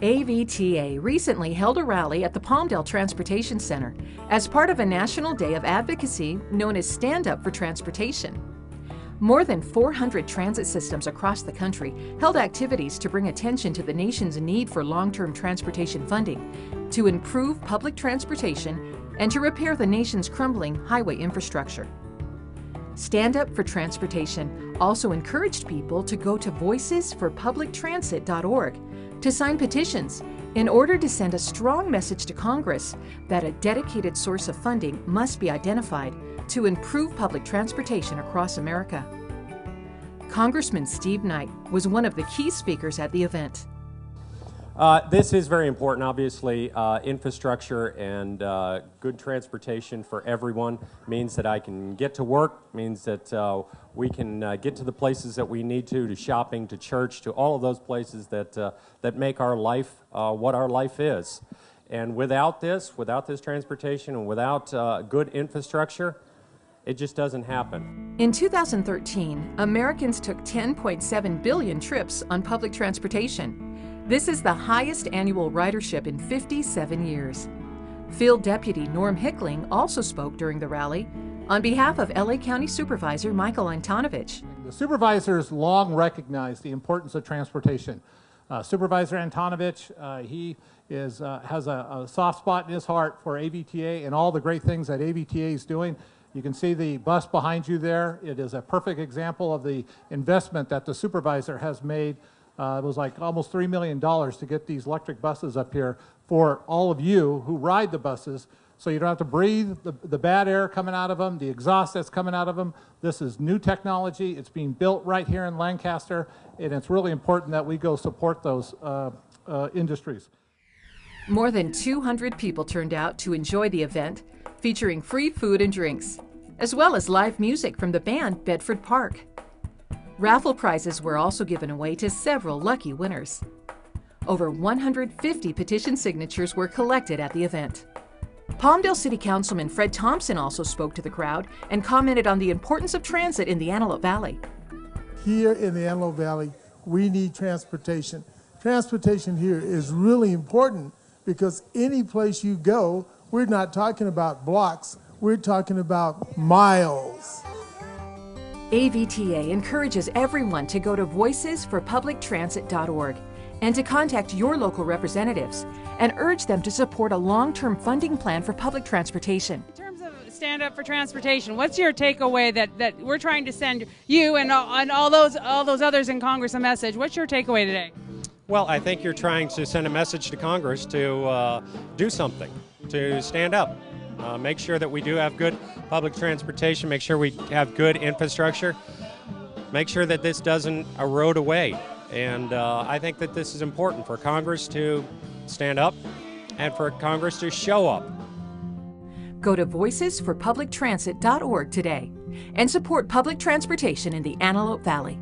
AVTA recently held a rally at the Palmdale Transportation Center as part of a national day of advocacy known as Stand Up for Transportation. More than 400 transit systems across the country held activities to bring attention to the nation's need for long-term transportation funding, to improve public transportation, and to repair the nation's crumbling highway infrastructure. Stand Up for Transportation also encouraged people to go to voicesforpublictransit.org to sign petitions in order to send a strong message to Congress that a dedicated source of funding must be identified to improve public transportation across America. Congressman Steve Knight was one of the key speakers at the event. This is very important, obviously. Infrastructure and good transportation for everyone means that I can get to work, means that we can get to the places that we need to shopping, to church, to all of those places that make our life what our life is. And without this transportation and without good infrastructure, it just doesn't happen. In 2013, Americans took 10.7 billion trips on public transportation. This is the highest annual ridership in 57 years. Field Deputy Norm Hickling also spoke during the rally on behalf of LA County Supervisor Michael Antonovich. The supervisors long recognized the importance of transportation. Supervisor Antonovich, he has a soft spot in his heart for AVTA and all the great things that AVTA is doing. You can see the bus behind you there. It is a perfect example of the investment that the supervisor has made. It was like almost $3 million to get these electric buses up here for all of you who ride the buses, so you don't have to breathe the bad air coming out of them, the exhaust that's coming out of them. This is new technology. It's being built right here in Lancaster, and it's really important that we go support those industries. More than 200 people turned out to enjoy the event, featuring free food and drinks, as well as live music from the band Bedford Park. Raffle prizes were also given away to several lucky winners. Over 150 petition signatures were collected at the event. Palmdale City Councilman Fred Thompson also spoke to the crowd and commented on the importance of transit in the Antelope Valley. Here in the Antelope Valley, we need transportation. Transportation here is really important because any place you go, we're not talking about blocks, we're talking about miles. AVTA encourages everyone to go to voicesforpublictransit.org and to contact your local representatives and urge them to support a long-term funding plan for public transportation. In terms of Stand Up for Transportation, what's your takeaway that we're trying to send you and all those others in Congress a message? What's your takeaway today? Well, I think you're trying to send a message to Congress to do something, to stand up. Make sure that we do have good public transportation, make sure we have good infrastructure, make sure that this doesn't erode away. And I think that this is important for Congress to stand up and for Congress to show up. Go to voicesforpublictransit.org today and support public transportation in the Antelope Valley.